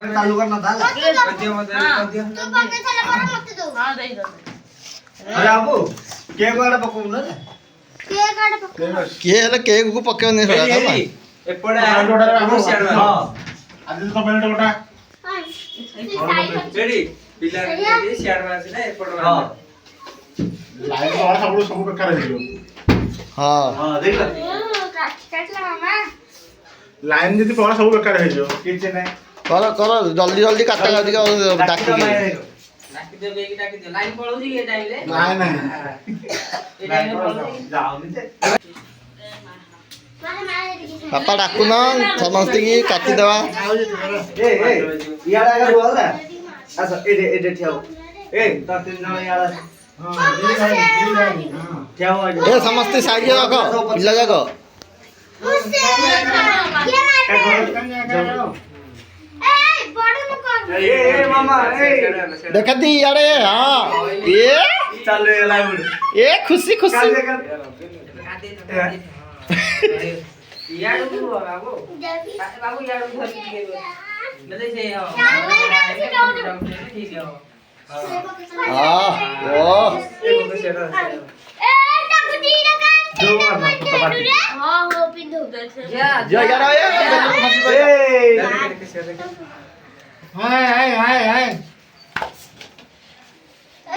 चालू करना था तू पक्के चला पर मत दो हां दे दो अरे बाबू केक वाला पकाऊ ना केक आड़ पक्के के हेले केक को पक्के नहीं सका था एपड़ा हम सियाड़ हां आदि तो बेल्ट गोटा रेडी पिलर रे सियाड़ मारसी ना एपड़ हां लाइन वाला सब बेकार है हां हां देख ल काटला मामा लाइन जदी पड़ा सब बेकार है जो किचन है करो करो जल्दी जल्दी काटा काटी के डाकी के डाकी दे बेगी डाकी दे लाइन पळौजी के टाइम ले नहीं नहीं ए टाइम पळौजी जाओ नीचे मारे मारे पापा डाकू न समस्त की काटी देवा ए यार अगर बोल ना अच्छा एडे ठेव ए त तीन जण यार हां ठेव ए समस्त साइड रखो पिल्ला जाको मुझसे ये मार ए बड़े मुको ए मामा ए देखती यारे हां ये चालू है लाइव ए खुशी खुशी याडू को बाबू बाबू याडू धर के नदे से हो ठीक है हां ओ ए टकुटी लगा जो मारना तो बात हां हो पिंदो जो यार ए हाय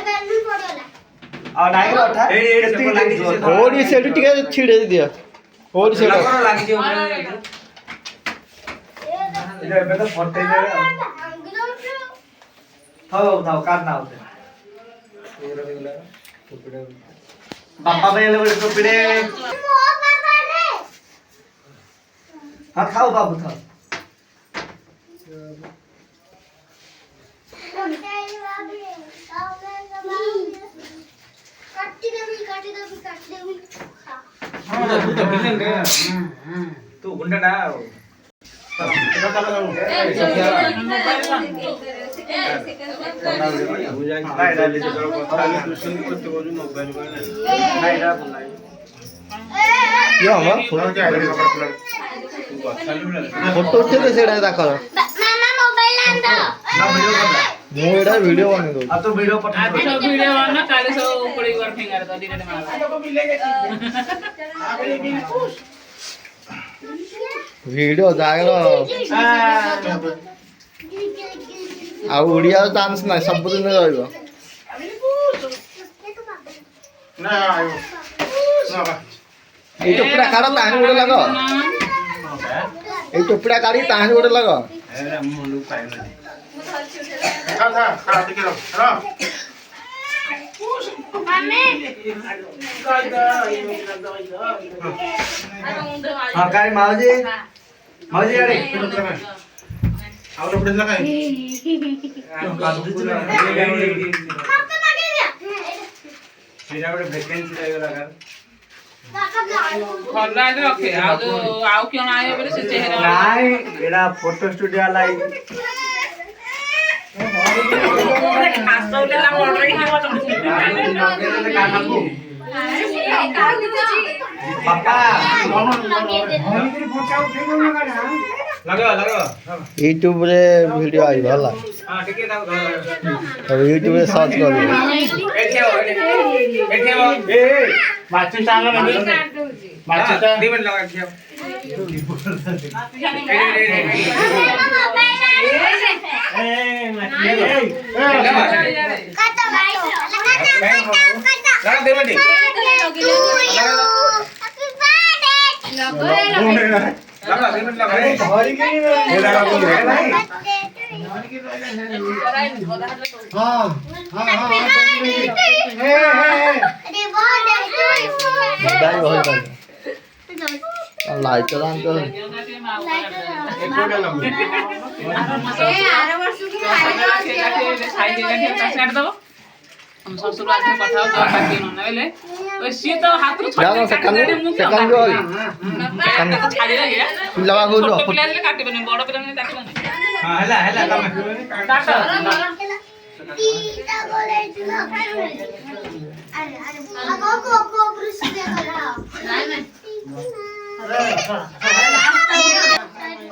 बेलून पड़ोला आ नहीं उठा ए लगी ओडी सेड टिके छिड़े दिया ओडी सेड लागी जो इधर पे तो फटे दे थाओ काटना होते पापा पे ले तो पिड़े हां खाओ बाबू खाओ तू गुंडा यो हम फोटो उठे दे सेडा दाखर मामा मोबाइल आन दो मु एडा वीडियो बने दो अब तो वीडियो पठा दो सब वीडियो ना काले सब पड़ी बार फिंगर तो डिलीट मार वीडियो जागरो आ उड़िया डांस ना सब दिन रहइबो ना आयो ना बा ए टोपड़ा काढ ताहनी गोटे लग ए टोपड़ा काढी ताहनी गोटे लग था देखिए रो मम्मी हां काय मावजी मावजी अरे और अपने लगा है हम तो मागे दिया मेरा बड़े वैकेंसी रहेगा अगर खल्ला दे रखे आउ क्यों आयो बोले से चेहरा नहीं मेरा फोटो स्टूडियो लाई खास तो लेला ऑलरेडी है पापा लगा यूट्यूब रे वीडियो आई भला हां ठीक है दाओ अब यूट्यूब रे सर्च कर एठे ए माची चांगला म्हणजे माची दी मिनट लगा दिया काटा भाई लगा दे मिनट लगा दे मिनट लगा हरी के नहीं लगा बोल रहे भाई हां अरे बहुत दाई होय बन लाइट ऑन तो ए आरो वर्ष की हम ससुर आके पठाओ तो बाकी न नले ओए सी तो हाथ रो जाओ सेकंड सेकंड रोल छाड़ी रे लगा गो छोटे पिला ले काटी बने बड़ पिला ने काटी बने हां हला तमे काट तीटा बोले तू अरे को ब्रुश दे करा नहीं मैं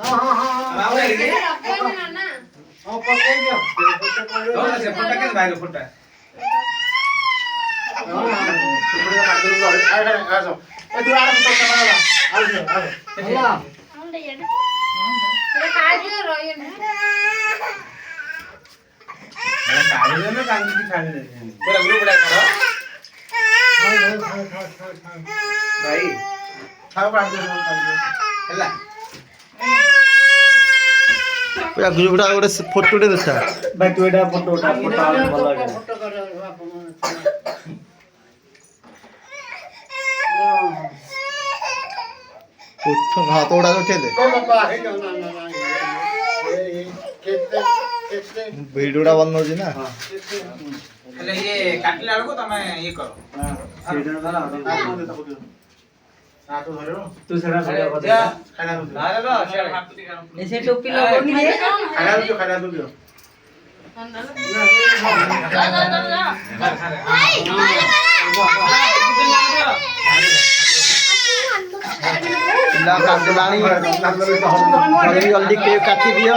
हां ସେ ଫଟା କେନ୍ ଭାଇର ଫଟା ଭାଇ ପୁରା ଗ୍ରୁପଟା ଗୋଟେ ଫଟୋଟେ ଦେଖା ଭାଇ ତୁ ଏଟା ଫଟୋ ଉଠା ଫଟୋ ଭଲ ଲାଗେ ଉଠ ହାତ ଗୁଡ଼ା ଉଠେଇ ଦେ ଭିଡ଼ିଓଟା ବନଉଛି ନା ହେଲେ ଇଏ କାଟିଲା ବେଳକୁ ତମେ ଇଏ କର ସେଇଟା ଧର ତୁ ସେଟା ଯା ଖାଇଲା ସେ ଟୋପି ଲଗଉନି ରେ ପିଲା କାଟିଲାଣି ଜଲ୍ଦି ଜଲ୍ଦି କେକ୍ କାଟି ଦିଅ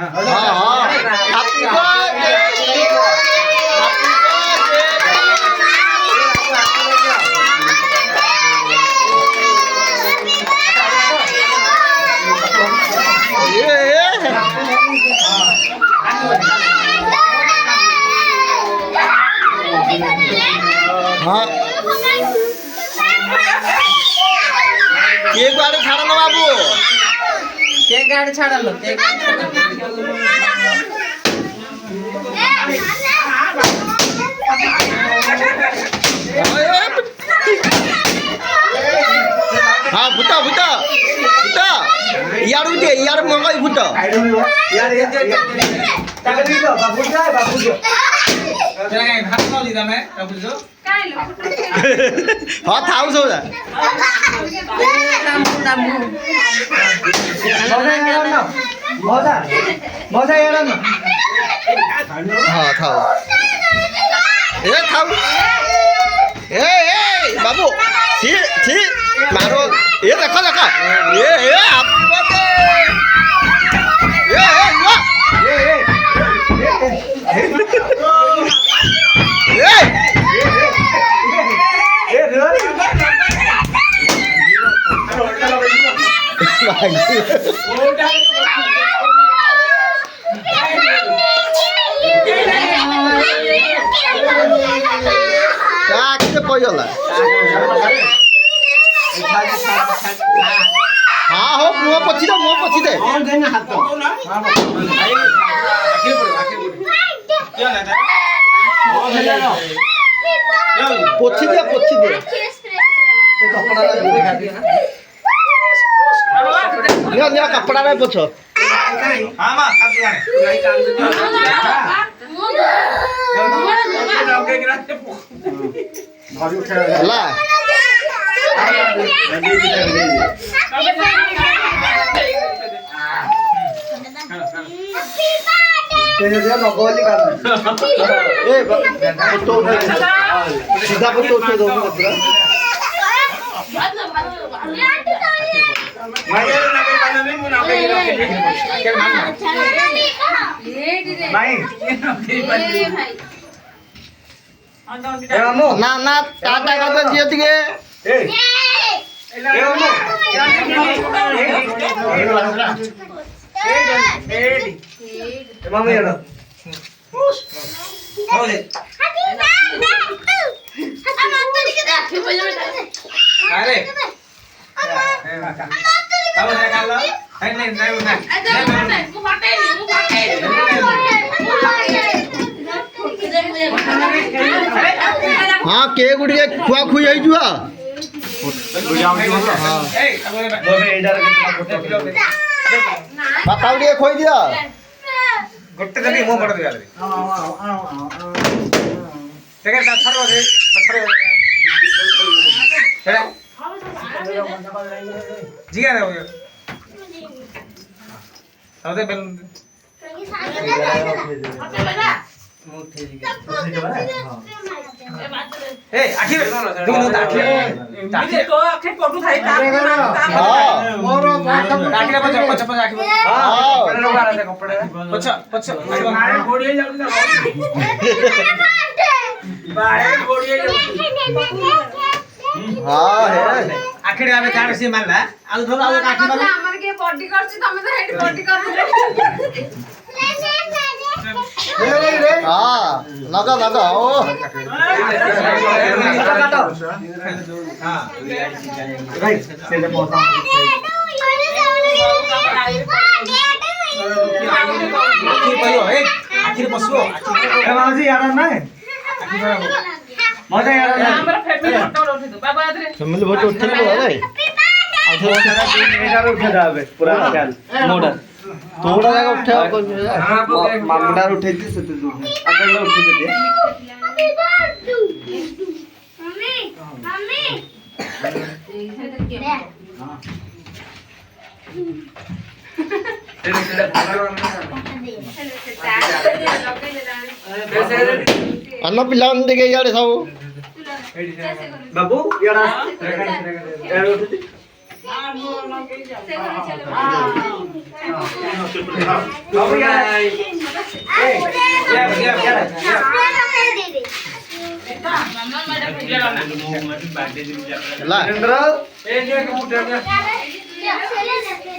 ହଁ ହଁ ହାପି ବର୍ଥଡେ हाँ केक गाड़ी छाड़ ना बाबू केक गाड़ी छाड़ लो केक हाँ भूता भूता भूता यार उठे यार मंगाई भूता यार ताके दी दो बाबू जा तेरा काय भात खाली तमे बाबू जो हाँ थाउ सब जा मजा मजा यार ना हाँ थाउ ए थाउ ए बाबू छी छी मारो ये देखो देखो ये हैप्पी बर्थडे କହିଗଲା हाँ हो मुँह पची दे पोछी दे कपड़ा में पोछ हां मां ହେଲା नगोली सीधा फोटो उठे दो ना ना टाटा कर दिए दिए मम्मी यार अरे kamu saya kalau ini saya udah हाँ केक गुड़िया खुआ खुई आई जुआ बताओ दिए खोई दिया गोटे देबी मो बड़ दिया ठीक है छाड़ो दे छाड़ो हेड़ा जिया दे अब दे बेलून ए आखिर दुनु आखिर ଏମିତି ତୋ ଆଖି ପଡୁଥାଏ ତା आखिर पछ आखिर ହଁ पछ पछ ଗୋଡିଏ ଯାଉଛି ବାଳେ ଗୋଡିଏ ଯାଉଛି ହଁ ହେ आखिर आमे काट से मारला आउ धर आउ काठी मार ଆମର କିଏ ବଡି କରୁଛି ତମେ ତ ହେଠି ବଡି କରୁଛ ହଁ ଲଗ ଓ राइट सेटे पहुंचा आखिर पयो ए आखिर पसबो ए माउजी यार नाही मजा यार ଆମର ଫ୍ୟାମିଲି ଫଟୋ ଉଠେଇ ଦो ବାବା ଆଦରେ ଫ୍ୟାମିଲି ଫଟୋ ଉଠେଇବୁ ଭାଇ एटा उठे जाबे पूरा ख्याल मोडर ତୋଡ଼ା ଯାକ ଉଠେଇବ मामडार उठे थी सते दूर अकेले उठे थे అన్న పిల్లల్ని దిగే ఇయ్యాడు సబు बाबू यार यार उठे थी बाबू यार ହେଲା इंद्र ए जे के उठे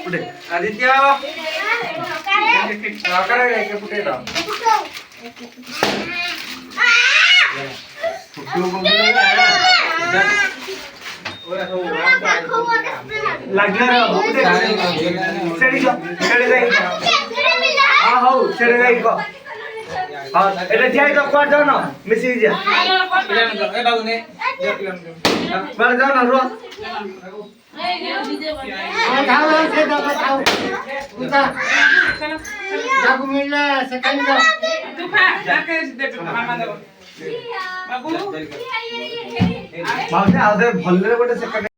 उठे आदित्य करे के उठे दा लगे रे सेड़ी जाई हां हो सेड़ी जाई को हां एटा जाई तो क्वार जाओ ना मिसी जा ए बाबू ने क्वार जाओ ना रो ତୁ ଖା ତାକେ ଦେବେ ମାମା ଦେବ ବାବୁ माउसे आदे भल्ले गोटे सेकंड